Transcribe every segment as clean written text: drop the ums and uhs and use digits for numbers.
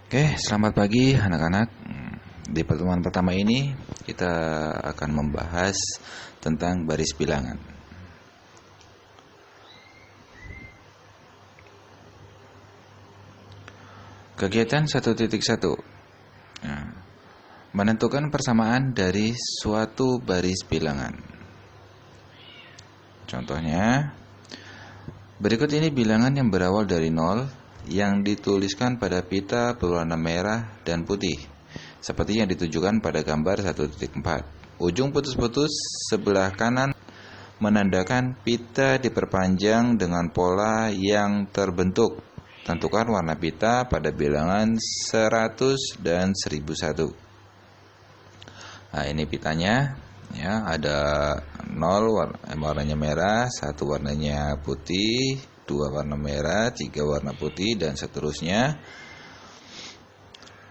Oke, selamat pagi anak-anak. Di pertemuan pertama ini kita akan membahas tentang baris bilangan. Kegiatan 1.1. Nah, menentukan persamaan dari suatu baris bilangan. Contohnya, berikut ini bilangan yang berawal dari 0 yang dituliskan pada pita berwarna merah dan putih, seperti yang ditujukan pada gambar 1.4. Ujung putus-putus sebelah kanan menandakan pita diperpanjang dengan pola yang terbentuk. Tentukan warna pita pada bilangan 100 dan 1001. Nah, ini pitanya. Ya, ada 0 warnanya merah, 1 warnanya putih, 2 warna merah, 3 warna putih, dan seterusnya.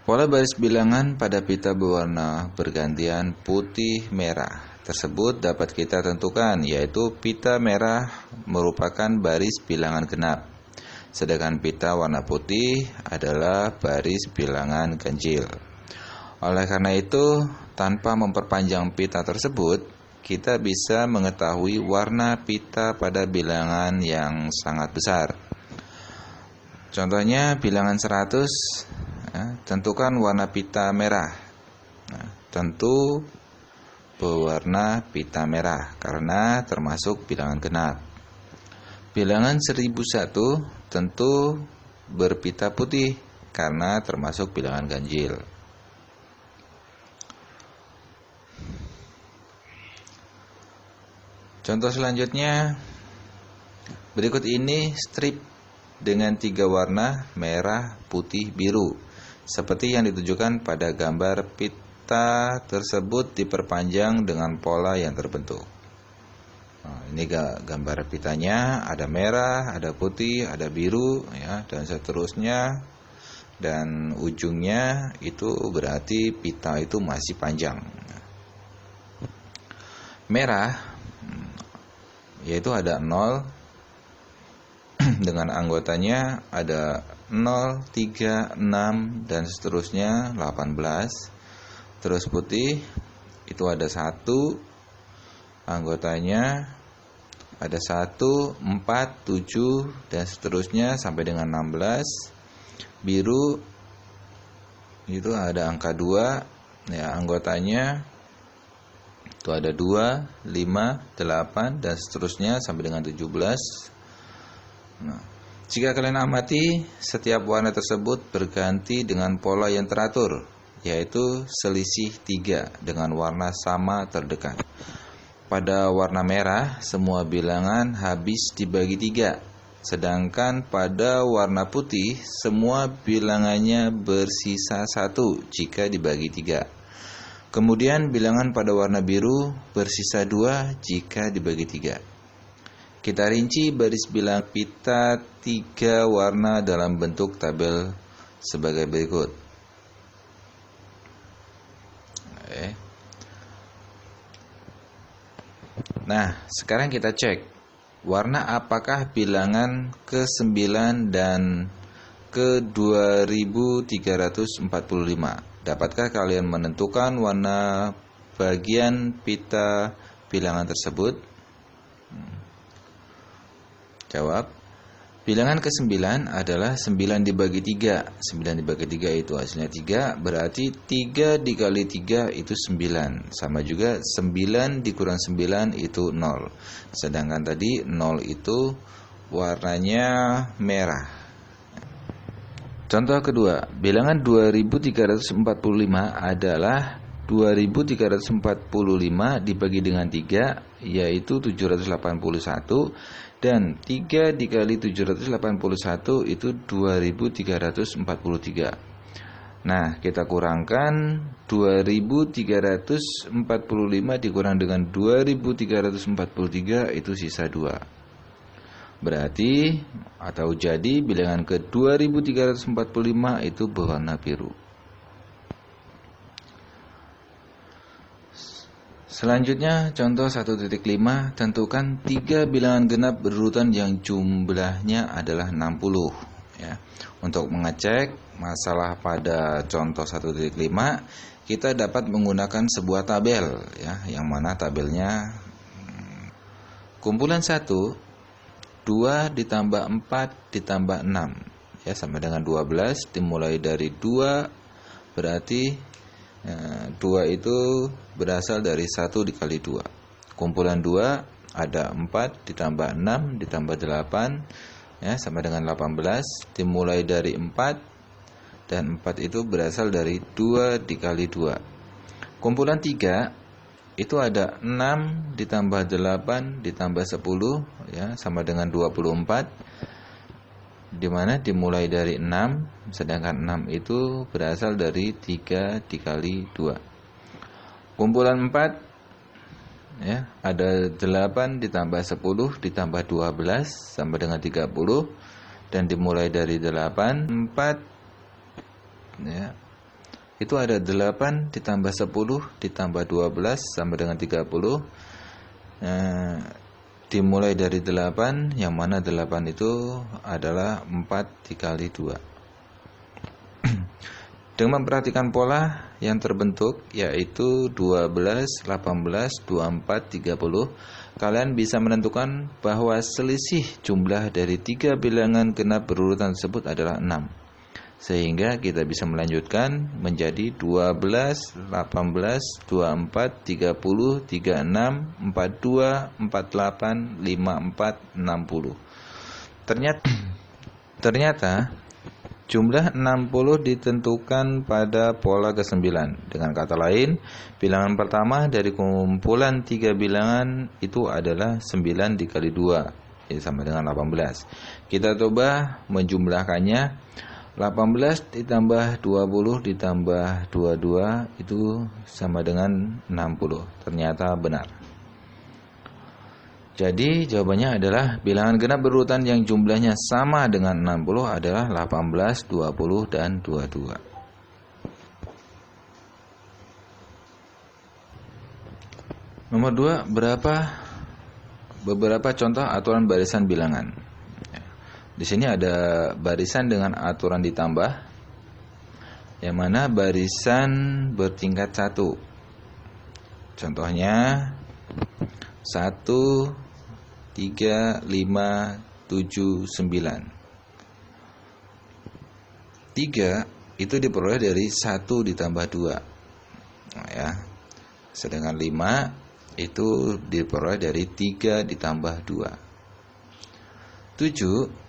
Pola baris bilangan pada pita berwarna bergantian putih merah tersebut dapat kita tentukan, yaitu pita merah merupakan baris bilangan genap, sedangkan pita warna putih adalah baris bilangan ganjil. Oleh karena itu, tanpa memperpanjang pita tersebut, kita bisa mengetahui warna pita pada bilangan yang sangat besar. Contohnya bilangan 100, tentukan warna pita merah. Tentu berwarna pita merah karena termasuk bilangan genap. Bilangan 1001 tentu berpita putih karena termasuk bilangan ganjil. Contoh selanjutnya, berikut ini strip dengan 3 warna merah, putih, biru, seperti yang ditujukan pada gambar pita tersebut diperpanjang dengan pola yang terbentuk. Nah, ini gambar pitanya, ada merah, ada putih, ada biru, ya, dan seterusnya. Dan ujungnya itu berarti pita itu masih panjang. Merah yaitu ada 0 dengan anggotanya ada 0, 3, 6 dan seterusnya 18. Terus putih itu ada 1, anggotanya ada 1, 4, 7 dan seterusnya sampai dengan 16. Biru itu ada angka 2, ya, anggotanya itu ada 2, 5, 8 dan seterusnya sampai dengan 17. Nah, jika kalian amati, setiap warna tersebut berganti dengan pola yang teratur, yaitu selisih 3 dengan warna sama terdekat. Pada warna merah, semua bilangan habis dibagi 3, sedangkan pada warna putih, semua bilangannya bersisa 1 jika dibagi 3. Kemudian bilangan pada warna biru bersisa 2 jika dibagi 3. Kita rinci baris bilangan pita 3 warna dalam bentuk tabel sebagai berikut. Nah, sekarang kita cek warna apakah bilangan ke-9 dan ke-2345. Dapatkah kalian menentukan warna bagian pita bilangan tersebut? Jawab. Bilangan ke-9 adalah 9 dibagi 3. 9 dibagi 3 itu hasilnya 3, berarti 3 dikali 3 itu 9. Sama juga 9 dikurang 9 itu 0. Sedangkan tadi 0 itu warnanya merah. Contoh kedua, bilangan 2345 adalah 2345 dibagi dengan 3, yaitu 781, dan 3 dikali 781 itu 2343. Nah, kita kurangkan 2345 dikurang dengan 2343 itu sisa 2. Berarti atau jadi bilangan ke-2345 itu berwarna biru. Selanjutnya contoh 1.5, tentukan 3 bilangan genap berurutan yang jumlahnya adalah 60. Ya. Untuk mengecek masalah pada contoh 1.5, kita dapat menggunakan sebuah tabel ya, yang mana tabelnya kumpulan 1 2 ditambah 4 ditambah 6 ya sama dengan 12. Dimulai dari 2 berarti 2 itu berasal dari 1 dikali 2. Kumpulan 2 ada 4 ditambah 6 ditambah 8 ya sama dengan 18. Dimulai dari 4 dan 4 itu berasal dari 2 dikali 2. Kumpulan 3 itu ada 6 ditambah 8 ditambah 10 ya sama dengan 24, dimana dimulai dari 6, sedangkan 6 itu berasal dari 3 dikali 2. Kumpulan 4 ya ada 8 ditambah 10 ditambah 12 sama dengan 30, dan dimulai dari 8 4 ya itu ada 8 ditambah 10 ditambah 12 sama dengan 30. Dimulai dari 8, yang mana 8 itu adalah 4 dikali 2. Dengan memperhatikan pola yang terbentuk yaitu 12, 18, 24, 30, kalian bisa menentukan bahwa selisih jumlah dari 3 bilangan genap berurutan tersebut adalah 6. Sehingga kita bisa melanjutkan menjadi 12, 18, 24, 30, 36, 42, 48, 54, 60. Ternyata jumlah 60 ditentukan pada pola ke-9. Dengan kata lain, bilangan pertama dari kumpulan 3 bilangan itu adalah 9 dikali 2, sama dengan 18. Kita coba menjumlahkannya. 18 ditambah 20 ditambah 22 itu sama dengan 60. Ternyata benar. Jadi jawabannya adalah bilangan genap berurutan yang jumlahnya sama dengan 60 adalah 18, 20, dan 22. Nomor 2, beberapa contoh aturan barisan bilangan. Di sini ada barisan dengan aturan ditambah, yang mana barisan bertingkat 1. Contohnya 1, 3, 5, 7, 9. 3 itu diperoleh dari 1 ditambah 2 ya. Sedangkan 5 itu diperoleh dari 3 ditambah 2. 7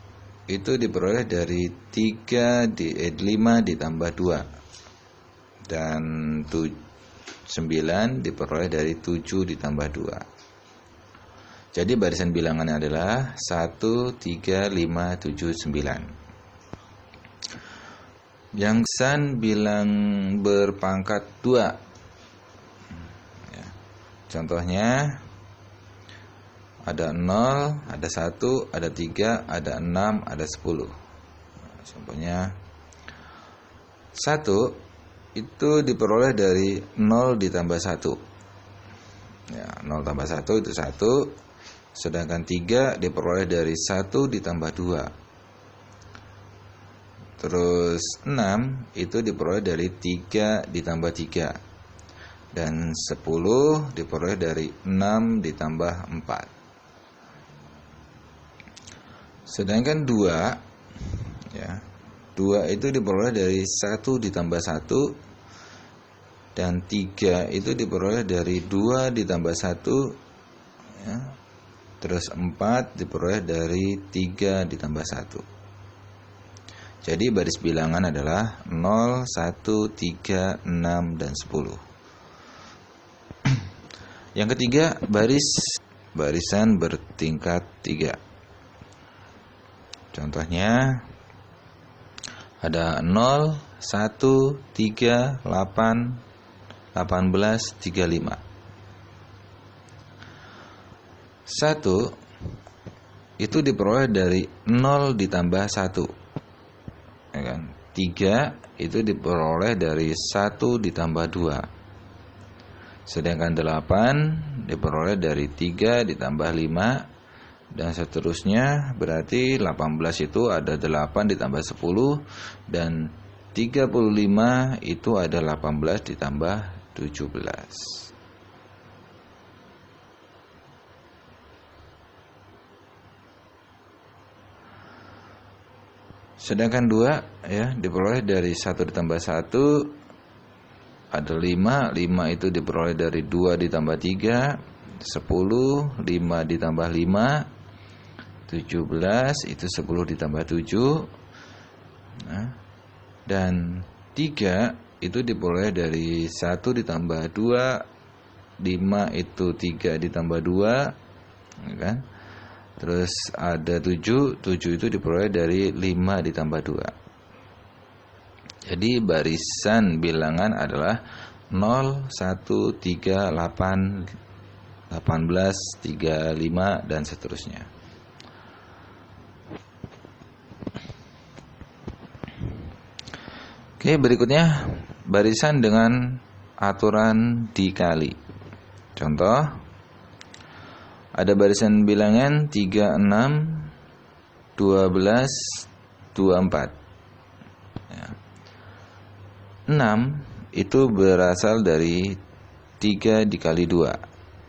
itu diperoleh dari 5 ditambah 2. Dan 9 diperoleh dari 7 ditambah 2. Jadi barisan bilangannya adalah 1, 3, 5, 7, 9. Yang bilang berpangkat 2 ya. Contohnya ada 0, ada 1, ada 3, ada 6, ada 10. Contohnya 1 itu diperoleh dari 0 ditambah 1. Ya, 0 tambah 1 itu 1. Sedangkan 3 diperoleh dari 1 ditambah 2. Terus 6 itu diperoleh dari 3 ditambah 3. Dan 10 diperoleh dari 6 ditambah 4. Sedangkan 2 ya, 2 itu diperoleh dari 1 ditambah 1, dan 3 itu diperoleh dari 2 ditambah 1 ya. Terus 4 diperoleh dari 3 ditambah 1. Jadi baris bilangan adalah 0, 1, 3, 6, dan 10. Yang ketiga, barisan bertingkat 3. Contohnya ada 0, 1, 3, 8, 18, 35. 1 itu diperoleh dari 0 ditambah 1 ya kan? 3 itu diperoleh dari 1 ditambah 2. Sedangkan 8 diperoleh dari 3 ditambah 5, dan seterusnya. Berarti 18 itu ada 8 ditambah 10, dan 35 itu ada 18 ditambah 17. Sedangkan 2 ya diperoleh dari 1 ditambah 1 ada 5, 5 itu diperoleh dari 2 ditambah 3, 10, 5 ditambah 5, 17, itu 10 ditambah 7. Nah, dan 3 itu diperoleh dari 1 ditambah 2, 5 itu 3 ditambah 2, ya kan? Terus ada 7, 7 itu diperoleh dari 5 ditambah 2. Jadi barisan bilangan adalah 0, 1, 3, 8, 18, 35, dan seterusnya. Oke, berikutnya barisan dengan aturan dikali. Contoh, ada barisan bilangan 36, 12, 24. Ya. 6 itu berasal dari 3 dikali 2.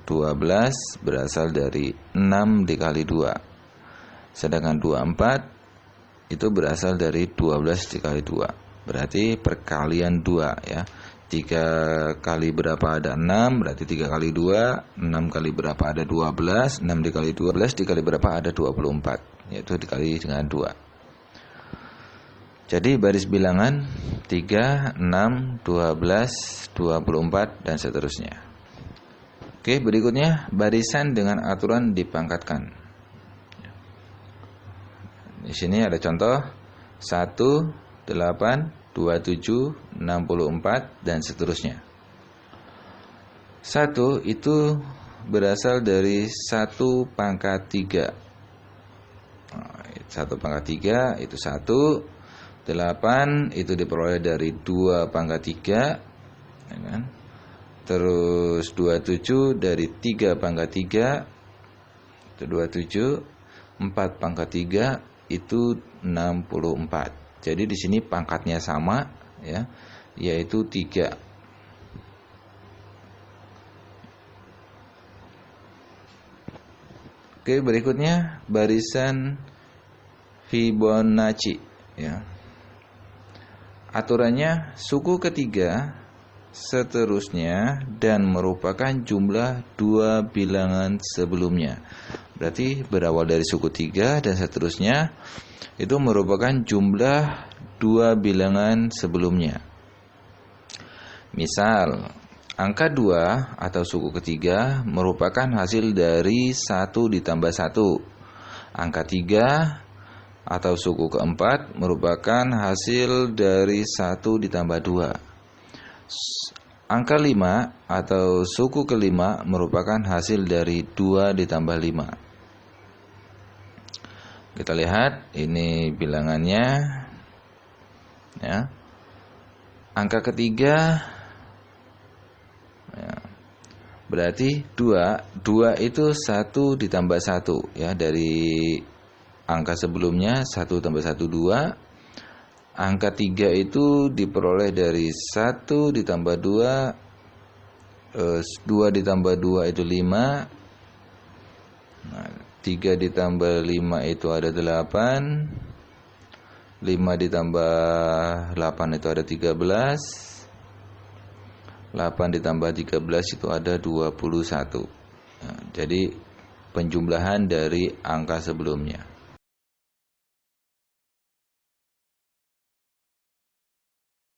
12 berasal dari 6 dikali 2. Sedangkan 24 itu berasal dari 12 dikali 2. Berarti perkalian 2 ya. 3 kali berapa ada 6, berarti 3 kali 2, 6 kali berapa ada 12, 6 dikali 12 dikali berapa ada 24, yaitu dikali dengan 2. Jadi baris bilangan 3, 6, 12, 24, dan seterusnya. Oke, berikutnya barisan dengan aturan dipangkatkan. Di sini ada contoh 1, 8, 27, 64, dan seterusnya. 1 itu berasal dari 1 pangkat 3. 1 pangkat 3 itu 1. 8 itu diperoleh dari 2 pangkat 3, ya kan? Terus 27 dari 3 pangkat 3 itu 27. 4 pangkat 3 itu 64. Jadi di sini pangkatnya sama ya, yaitu 3. Oke, berikutnya barisan Fibonacci ya. Aturannya suku ketiga seterusnya dan merupakan jumlah 2 bilangan sebelumnya. Berarti berawal dari suku 3 dan seterusnya itu merupakan jumlah 2 bilangan sebelumnya. Misal, angka 2 atau suku ketiga merupakan hasil dari 1 ditambah 1. Angka 3 atau suku keempat merupakan hasil dari 1 ditambah 2. Angka 5 atau suku kelima merupakan hasil dari 2 ditambah 5. Kita lihat ini bilangannya ya. Angka ketiga ya, berarti 2 itu 1 ditambah 1 ya, dari angka sebelumnya 1 tambah 1 2. Angka 3 itu diperoleh dari 1 ditambah 2, 2 ditambah 2 itu 5. Nah, 3 ditambah 5 itu ada 8. 5 ditambah 8 itu ada 13. 8 ditambah 13 itu ada 21. Nah, jadi penjumlahan dari angka sebelumnya.